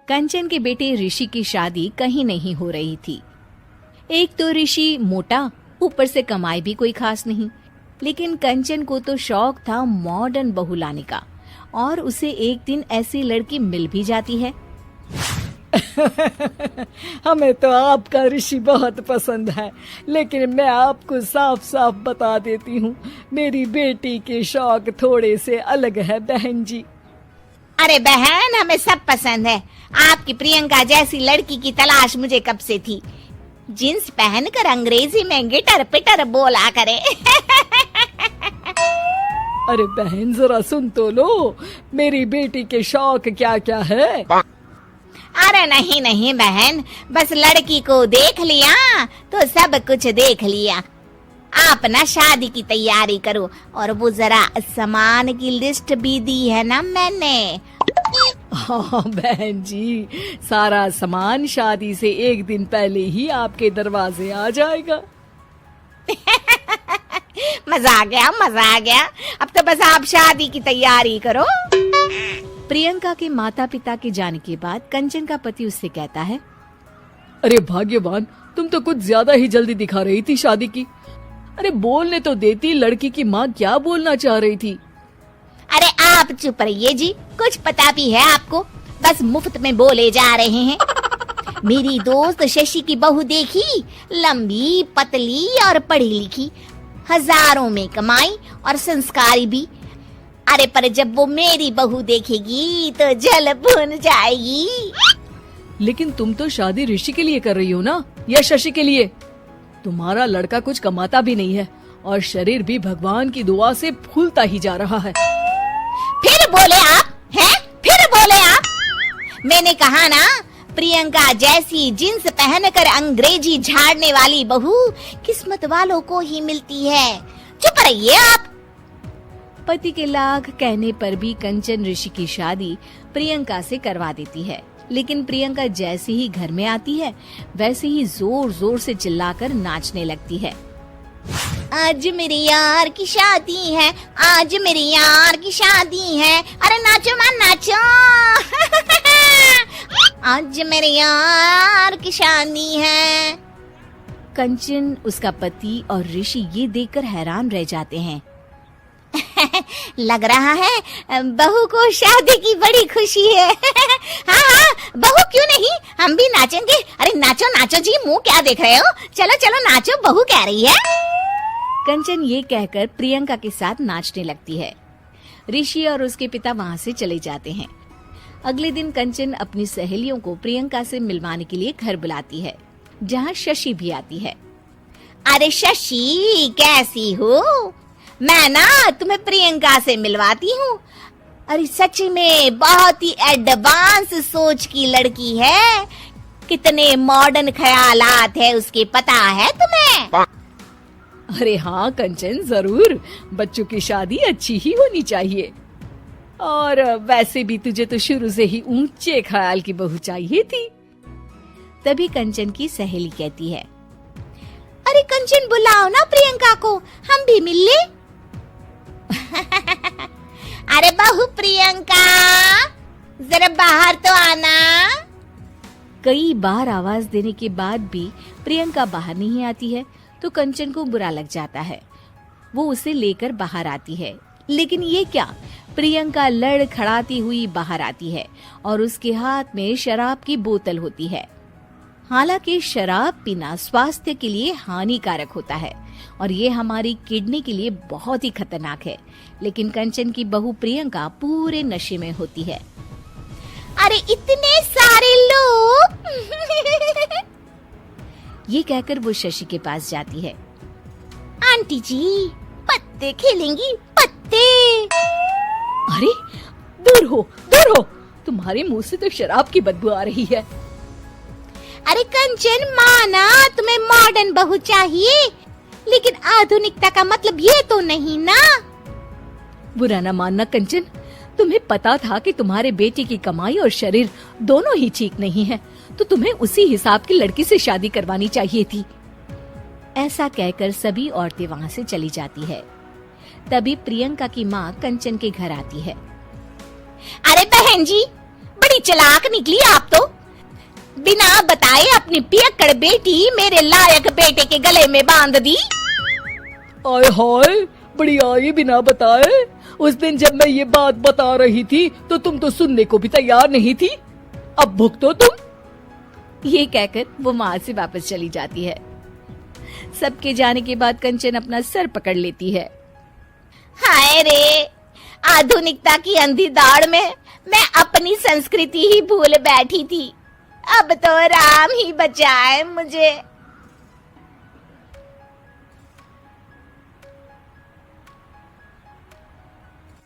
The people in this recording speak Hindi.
कंचन के बेटे ऋषि की शादी कहीं नहीं हो रही थी। एक तो ऋषि मोटा, ऊपर से कमाई भी कोई खास नहीं। लेकिन कंचन को तो शौक था मॉडर्न बहू लाने का, और उसे एक दिन ऐसी लड़की मिल भी जाती है। हमें तो आपका ऋषि बहुत पसंद है, लेकिन मैं आपको साफ साफ बता देती हूँ, मेरी बेटी के शौक थोड़े से अलग है बहन जी। अरे बहन, हमें सब पसंद है। आपकी प्रियंका जैसी लड़की की तलाश मुझे कब से थी। जींस पहनकर अंग्रेजी में गिटर पिटर बोला करे। अरे बहन जरा सुन तो लो, मेरी बेटी के शौक क्या क्या है। अरे नहीं नहीं बहन, बस लड़की को देख लिया तो सब कुछ देख लिया। आप ना शादी की तैयारी करो, और वो जरा सामान की लिस्ट भी दी है ना मैंने। हाँ बहन जी, सारा सामान शादी से एक दिन पहले ही आपके दरवाजे आ जाएगा। मजा आ गया, मजा आ गया। अब तो बस आप शादी की तैयारी करो। प्रियंका के माता पिता के जाने के बाद कंचन का पति उससे कहता है, अरे भाग्यवान, तुम तो कुछ ज्यादा ही जल्दी दिखा रही थी शादी की। अरे बोलने तो देती, लड़की की माँ क्या बोलना चाह रही थी। अरे आप चुप रहिए जी, कुछ पता भी है आपको, बस मुफ्त में बोले जा रहे हैं। मेरी दोस्त शशि की बहू देखी, लंबी पतली और पढ़ी लिखी, हजारों में कमाई और संस्कारी भी। अरे पर जब वो मेरी बहू देखेगी तो जल भुन जाएगी। लेकिन तुम तो शादी ऋषि के लिए कर रही हो ना, या शशि के लिए? तुम्हारा लड़का कुछ कमाता भी नहीं है, और शरीर भी भगवान की दुआ से फूलता ही जा रहा है। फिर बोले आप हैं? फिर बोले आप? मैंने कहा ना, प्रियंका जैसी जींस पहनकर अंग्रेजी झाड़ने वाली बहू किस्मत वालों को ही मिलती है। चुप रहिए आप। पति के लाख कहने पर भी कंचन ऋषि की शादी प्रियंका से करवा देती है। लेकिन प्रियंका जैसे ही घर में आती है, वैसे ही जोर जोर से चिल्लाकर नाचने लगती है। आज मेरे यार की शादी है, आज मेरे यार की शादी है, अरे नाचो मां नाचो। आज मेरे यार की शादी है। कंचन, उसका पति और ऋषि ये देखकर हैरान रह जाते हैं। लग रहा है बहू को शादी की बड़ी खुशी है। हाँ हाँ, बहू क्यों नहीं, हम भी नाचेंगे। अरे नाचो नाचो जी, मुंह क्या देख रहे हो, चलो चलो नाचो, बहू कह रही है। कंचन ये कहकर प्रियंका के साथ नाचने लगती है। ऋषि और उसके पिता वहाँ से चले जाते हैं। अगले दिन कंचन अपनी सहेलियों को प्रियंका से मिलवाने के लिए घर बुलाती है, जहाँ शशि भी आती है। अरे शशि, कैसी हो? मैं ना तुम्हें प्रियंका से मिलवाती हूँ। अरे सच में बहुत ही एडवांस सोच की लड़की है। कितने मॉडर्न ख्यालात है उसके, पता है तुम्हें? अरे हाँ कंचन, जरूर। बच्चों की शादी अच्छी ही होनी चाहिए, और वैसे भी तुझे तो शुरू से ही ऊंचे ख्याल की बहू चाहिए थी। तभी कंचन की सहेली कहती है, अरे कंचन, बुलाओ ना प्रियंका को, हम भी मिल ले। अरे बहू प्रियंका, जरा बाहर तो आना। कई बार आवाज देने के बाद भी प्रियंका बाहर नहीं आती है, तो कंचन को बुरा लग जाता है। वो उसे लेकर बाहर आती है, लेकिन ये क्या, प्रियंका लड़खड़ाती हुई बाहर आती है और उसके हाथ में शराब की बोतल होती है। हालांकि शराब पीना स्वास्थ्य के लिए हानिकारक होता है और ये हमारी किडनी के लिए बहुत ही खतरनाक है, लेकिन कंचन की बहू प्रियंका पूरे नशे में होती है। अरे इतने सारे लोग। ये कहकर वो शशि के पास जाती है। आंटी जी, पत्ते खेलेंगी, पत्ते। अरे दूर हो, दूर हो, तुम्हारे मुंह से तो शराब की बदबू आ रही है। अरे कंचन, माना तुम्हें मॉडर्न बहू चाहिए, लेकिन आधुनिकता का मतलब ये तो नहीं ना। बुरा न मानना कंचन, तुम्हें पता था कि तुम्हारे बेटे की कमाई और शरीर दोनों ही ठीक नहीं है, तो तुम्हें उसी हिसाब की लड़की से शादी करवानी चाहिए थी। ऐसा कहकर सभी औरतें वहाँ से चली जाती है। तभी प्रियंका की माँ कंचन के घर आती है। अरे बहन जी, बड़ी चालाक निकली आप तो। बिना बताए अपनी पियक्कड़ बेटी मेरे लायक बेटे के गले में बांध दी। आय हाय, बड़ी आई बिना बताए। उस दिन जब मैं ये बात बता रही थी तो तुम तो सुनने को भी तैयार नहीं थी। अब भुगतो तुम। ये कहकर वो वहां से वापस चली जाती है। सबके जाने के बाद कंचन अपना सर पकड़ लेती है। हाय रे, आधुनिकता की अंधी दौड़ में मैं अपनी संस्कृति ही भूल बैठी थी। अब तो राम ही बचाए मुझे।